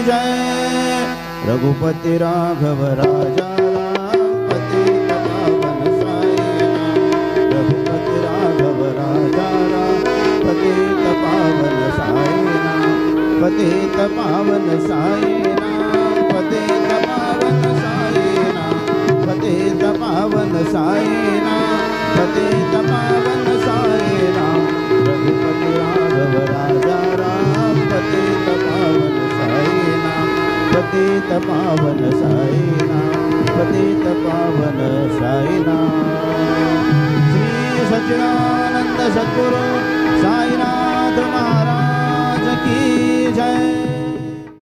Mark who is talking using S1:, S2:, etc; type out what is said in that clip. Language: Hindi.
S1: जय। रघुपति राघव राजा राम पतित पावन साई नाम। रघुपति राघव राजा राम पतित पावन साई नाम। पतित पावन साई नाम। पतित पावन साई नाम। पतित पावन साई नाम। पतित पावन साई नाम। रघुपति राघव राजा राम पतित पावन साई नाम। पतित पावन साई नाम। पतित पावन साई नाम। श्री सच्चिदानंद सद्गुरु साईनाथ महाराज की जय।